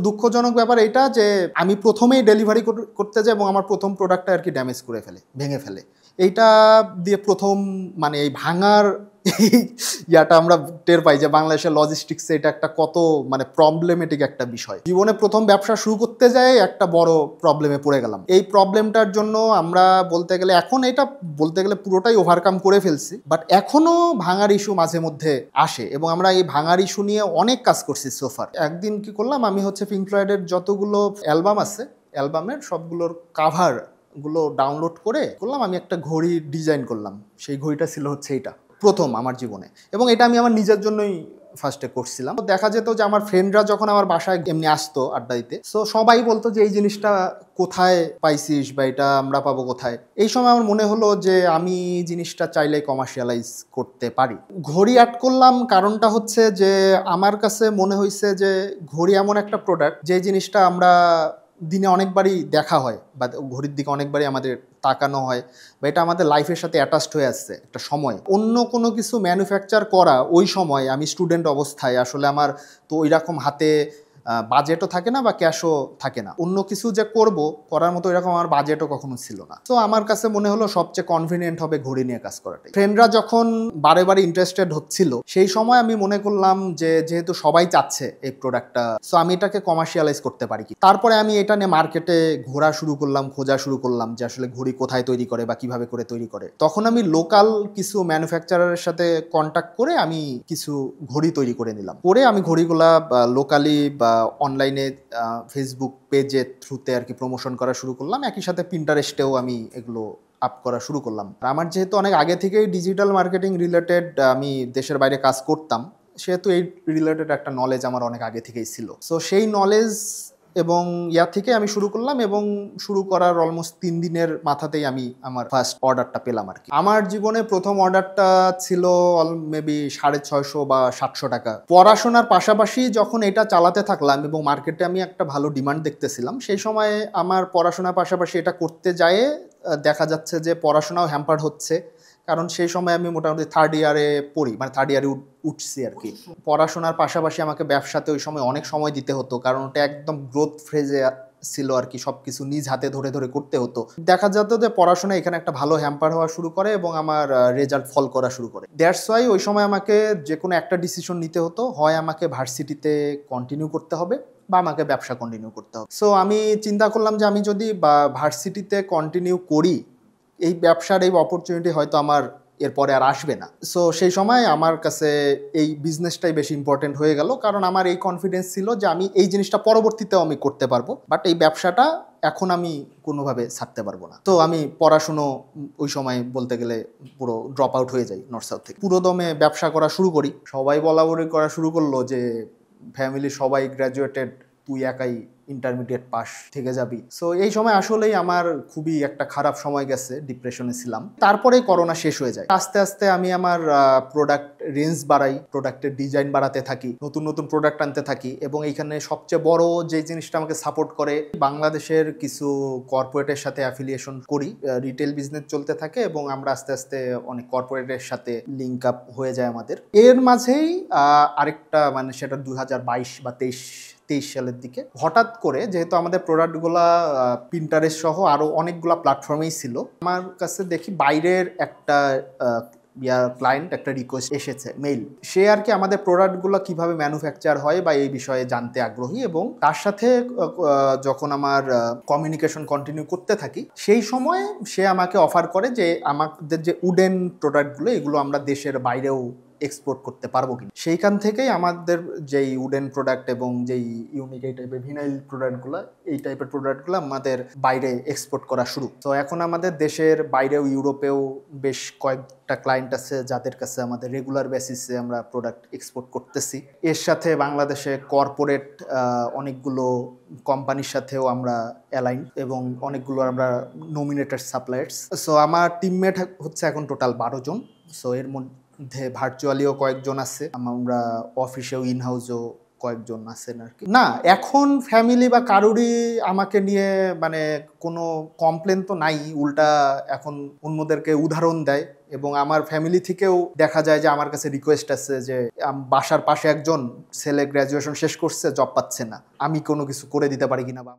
দুঃখজনক ব্যাপার এটা যে আমি প্রথমেই ডেলিভারি করতে যাই এবং আমার প্রথম প্রোডাক্টটা আর কি ড্যামেজ করে ফেলে, ভেঙে ফেলে। এইটা দিয়ে প্রথম মানে এই ভাঙার ইয়াটা আমরা টের পাই যে বাংলাদেশের লজিস্টিক্সে এটা একটা কত মানে প্রবলেমেটিক একটা বিষয়। জীবনে প্রথম ব্যবসা শুরু করতে যায় একটা বড় প্রবলেমে পড়ে গেলাম। এই প্রবলেমটার জন্য আমরা বলতে গেলে এখন এটা বলতে গেলে পুরোটাই ওভারকাম করে ফেলছি, বাট এখনো ভাঙার ইস্যু মাঝে মধ্যে আসে এবং আমরা এই ভাঙার ইস্যু নিয়ে অনেক কাজ করছি সোফার। একদিন কি করলাম, আমি হচ্ছে পিঙ্ক ফ্লয়েডের যতগুলো অ্যালবাম আছে অ্যালবামের সবগুলোর কাভার গুলো ডাউনলোড করে করলাম, আমি একটা ঘড়ি ডিজাইন করলাম। সেই ঘড়িটা ছিল হচ্ছে এটা প্রথম আমার জীবনে, এবং এটা আমি আমার নিজের জন্যই ফার্স্টে করছিলাম। দেখা যেত যে আমার ফ্রেন্ডরা যখন আমার বাসায় এমনি আসতো আড্ডা দিতে, সো সবাই বলতো যে এই জিনিসটা কোথায় পাইছিস বা এটা আমরা পাবো কোথায়। এই সময় আমার মনে হলো যে আমি জিনিসটা চাইলে কমার্শিয়ালাইজ করতে পারি। ঘড়ি অ্যাড করলাম, কারণটা হচ্ছে যে আমার কাছে মনে হয়েছে যে ঘড়ি এমন একটা প্রোডাক্ট যে জিনিসটা আমরা দিনে অনেকবারই দেখা হয় বা ঘড়ির দিকে অনেকবারই আমাদের তাকানো হয়, বা এটা আমাদের লাইফের সাথে অ্যাটাচড হয়ে আসছে একটা সময়। অন্য কোনো কিছু ম্যানুফ্যাকচার করা ওই সময় আমি স্টুডেন্ট অবস্থায় আসলে আমার তো ওই রকম হাতে বাজেটও থাকে না বা ক্যাশও থাকে না, অন্য কিছু যে করব করার মতো এরকম আমার বাজেটও কখনো ছিল না। তো আমার কাছে মনে হলো সবচেয়ে কনভিনিয়েন্ট হবে ঘড়ি নিয়ে কাজ করাটাই। ফ্রেন্ডরা যখন বারে বারে ইন্টারেস্টেড হচ্ছিল সেই সময় আমি মনে করলাম যে যেহেতু সবাই চাচ্ছে এই প্রোডাক্টটা, সো আমি এটাকে কমার্শিয়ালাইজ করতে পারি কি। তারপরে আমি এটা নিয়ে মার্কেটে ঘোরা শুরু করলাম, খোঁজা শুরু করলাম যে আসলে ঘড়ি কোথায় তৈরি করে বা কিভাবে করে তৈরি করে। তখন আমি লোকাল কিছু ম্যানুফ্যাকচারারের সাথে কন্ট্যাক্ট করে আমি কিছু ঘড়ি তৈরি করে নিলাম। পরে আমি ঘড়িগুলা লোকালি বা অনলাইনে ফেসবুক পেজের থ্রুতে আর কি প্রমোশন করা শুরু করলাম। একই সাথে পিন্টারেস্টেও আমি এগুলো আপ করা শুরু করলাম। আমার যেহেতু অনেক আগে থেকেই ডিজিটাল মার্কেটিং রিলেটেড আমি দেশের বাইরে কাজ করতাম, সেহেতু এই রিলেটেড একটা নলেজ আমার অনেক আগে থেকেই ছিল। সো সেই নলেজ এবং ইয়া থেকে আমি শুরু করলাম, এবং শুরু করার অলমোস্ট 3 দিনের মাথাতেই আমি আমার ফার্স্ট অর্ডারটা পেলাম আর কি। আমার জীবনে প্রথম অর্ডারটা ছিল মেবি 650 বা 700 টাকা। পড়াশোনার পাশাপাশি যখন এটা চালাতে থাকলাম এবং মার্কেটে আমি একটা ভালো ডিমান্ড দেখতেছিলাম, সেই সময় আমার পড়াশোনার পাশাপাশি এটা করতে যেয়ে দেখা যাচ্ছে যে পড়াশোনাও হ্যাম্পার হচ্ছে, কারণ সেই সময় আমি মোটামুটি থার্ড ইয়ারে পড়ি, মানে থার্ড ইয়ারে উঠছি আর কি। পড়াশোনার পাশাপাশি আমাকে ব্যবসাতে ওই সময় অনেক সময় দিতে হতো, কারণ ওটা একদম গ্রোথ ফ্রেজে ছিল আর কি, সব কিছু নিজ হাতে ধরে ধরে করতে হতো। দেখা যেত যে পড়াশোনা এখানে একটা ভালো হ্যাম্পার হওয়া শুরু করে এবং আমার রেজাল্ট ফল করা শুরু করে। দ্যাটস ওয়াই ওই সময় আমাকে যে কোনো একটা ডিসিশন নিতে হতো, হয় আমাকে ভার্সিটিতে কন্টিনিউ করতে হবে বা আমাকে ব্যবসা কন্টিনিউ করতে হবে। সো আমি চিন্তা করলাম যে আমি যদি ভার্সিটিতে কন্টিনিউ করি, এই ব্যবসার এই অপরচুনিটি হয়তো আমার এরপরে আর আসবে না। সো সেই সময় আমার কাছে এই বিজনেসটাই বেশি ইম্পর্টেন্ট হয়ে গেল, কারণ আমার এই কনফিডেন্স ছিল যে আমি এই জিনিসটা পরবর্তীতেও আমি করতে পারবো, বাট এই ব্যবসাটা এখন আমি কোনোভাবে ছাড়তে পারবো না। তো আমি পড়াশুনো ওই সময় বলতে গেলে পুরো ড্রপ আউট হয়ে যাই নর্থ সাউথ থেকে। পুরো দমে ব্যবসা করা শুরু করি। সবাই বলাবলি করা শুরু করলো যে ফ্যামিলি সবাই গ্র্যাজুয়েটেড, তুই একাই ইন্টারমিডিয়েট পাস থেকে যাবি। সো এই সময় আসলেই আমার খুবই একটা খারাপ সময় গেছে, ডিপ্রেশনে ছিলাম। তারপরে করোনা শেষ হয়ে যায়। আস্তে আস্তে আমি আমার প্রোডাক্ট রেঞ্জ বাড়াই, প্রোডাক্টের ডিজাইন বাড়াতে থাকি, নতুন নতুন প্রোডাক্ট আনতে থাকি, এবং এইখানে সবচেয়ে বড় যে জিনিসটা আমাকে সাপোর্ট করে, বাংলাদেশের কিছু কর্পোরেটের সাথে অ্যাফিলিয়েশন করি, রিটেল বিজনেস চলতে থাকে এবং আমরা আস্তে আস্তে অনেক কর্পোরেটের সাথে লিঙ্ক আপ হয়ে যায় আমাদের। এর মাঝেই আরেকটা মানে সেটা 2022 বা 23 সালের দিকে হঠাৎ করে, যেহেতু আমাদের প্রোডাক্টগুলা পিন্টারেস্ট সহ আরও অনেকগুলা প্ল্যাটফর্মেই ছিল, আমার কাছে দেখি বাইরের একটা ক্লায়েন্ট একটা রিকোয়েস্ট এসেছে, মেইল। সে আর কি আমাদের প্রোডাক্টগুলো কিভাবে ম্যানুফ্যাকচার হয় বা এই বিষয়ে জানতে আগ্রহী, এবং তার সাথে যখন আমার কমিউনিকেশন কন্টিনিউ করতে থাকি, সেই সময় সে আমাকে অফার করে যে আমাদের যে উডেন প্রোডাক্টগুলো এগুলো আমরা দেশের বাইরেও এক্সপোর্ট করতে পারবো কিনা। সেইখান থেকেই আমাদের যেই উডেন প্রোডাক্ট এবং যেই ইউনিক এই টাইপের ভিনাইল প্রোডাক্টগুলো, এই টাইপের প্রোডাক্টগুলো আমাদের বাইরে এক্সপোর্ট করা শুরু। তো এখন আমাদের দেশের বাইরেও ইউরোপেও বেশ কয়েকটা ক্লায়েন্ট আছে যাদের কাছে আমাদের রেগুলার বেসিসে আমরা প্রোডাক্ট এক্সপোর্ট করতেছি। এর সাথে বাংলাদেশে কর্পোরেট অনেকগুলো কোম্পানির সাথেও আমরা অ্যালাইন এবং অনেকগুলো আমরা নমিনেটেড সাপ্লায়ার্স। সো আমার টিমমেট হচ্ছে এখন টোটাল 12 জন। সো এর মধ্যে ভার্চুয়ালিও কয়েকজন আছে, আমরা অফিসেও ইনহাউসেও কয়েকজন আছেন আর কি। না, এখন ফ্যামিলি বা কারোরই আমাকে নিয়ে মানে কোনো কমপ্লেন তো নাই, উল্টা এখন অন্যদেরকে উদাহরণ দেয়। এবং আমার ফ্যামিলি থেকেও দেখা যায় যে আমার কাছে রিকোয়েস্ট আছে যে বাসার পাশে একজন ছেলে গ্র্যাজুয়েশন শেষ করছে, জব পাচ্ছে না, আমি কোনো কিছু করে দিতে পারি কিনা বা